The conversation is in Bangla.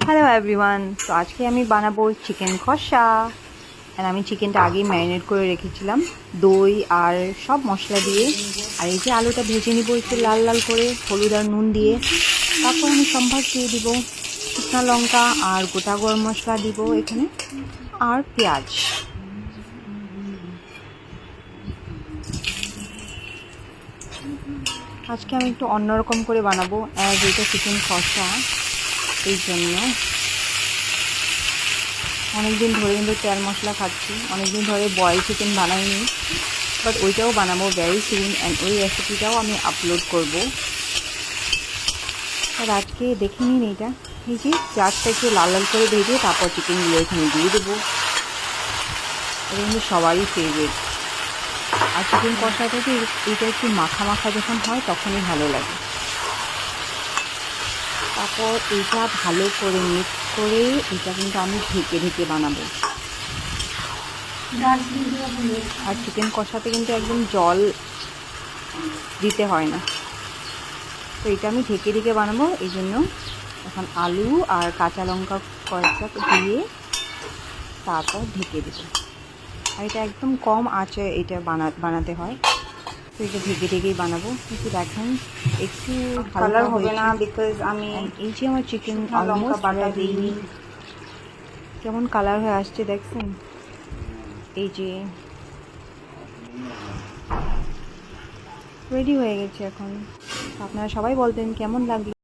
Hello everyone. তো আজকে আমি বানাবো চিকেন কষা। আর আমি চিকেনটা আগেই ম্যারিনেট করে রেখেছিলাম দই আর সব মশলা দিয়ে। আর এই যে আলুটা ভেজে নিব একটু লাল লাল করে হলুদ আর নুন দিয়ে। তারপর আমি সম্ভার দিয়ে দিব, শুকনো লঙ্কা আর গোটা গরম মশলা দিব এখানে, আর পেঁয়াজ। আজকে আমি একটু অন্যরকম করে বানাবো, যেটা চিকেন কষা। এই জন্য অনেকদিন ধরে কিন্তু তেল মশলা খাচ্ছি, অনেকদিন ধরে বয়েল চিকেন বানাইনি, বাট ওইটাও বানাবো ভেরি সুন, অ্যান্ড ওই রেসিপিটাও আমি আপলোড করব। আর আজকে দেখে নিন এইটা, এই যে পেঁয়াজটা একটু লাল লাল করে ভেজে তারপর চিকেনগুলো এখানে দিয়ে দেবো। এটা কিন্তু সবারই ফেভারিট। আর চিকেন কষাটাকে এটা একটু মাখা মাখা যখন হয় তখনই ভালো লাগে। তারপর এটা ভালো করে মিক্স করে এটা কিন্তু আমি ঢেকে ঢেকে বানাবো। আর চিকেন কষাতে কিন্তু একদম জল দিতে হয় না, তো এটা আমি ঢেকে ঢেকে বানাবো। এই জন্য এখন আলু আর কাঁচা লঙ্কা কয়েকটা দিয়ে তারপর ঢেকে দেবো। আর এটা একদম কম আঁচে এটা বানাতে হয়, তো এটা ঢেকে ঢেকেই বানাবো। কিন্তু দেখেন একটু কালার হবে না, বিকজ আমি এই যে আমার চিকেন অলমোস্ট রেডি। কেমন কালার হয়ে আসছে দেখছেন? এই যে রেডি হয়ে গেছে এখন। আপনারা সবাই বলতেন কেমন লাগলো।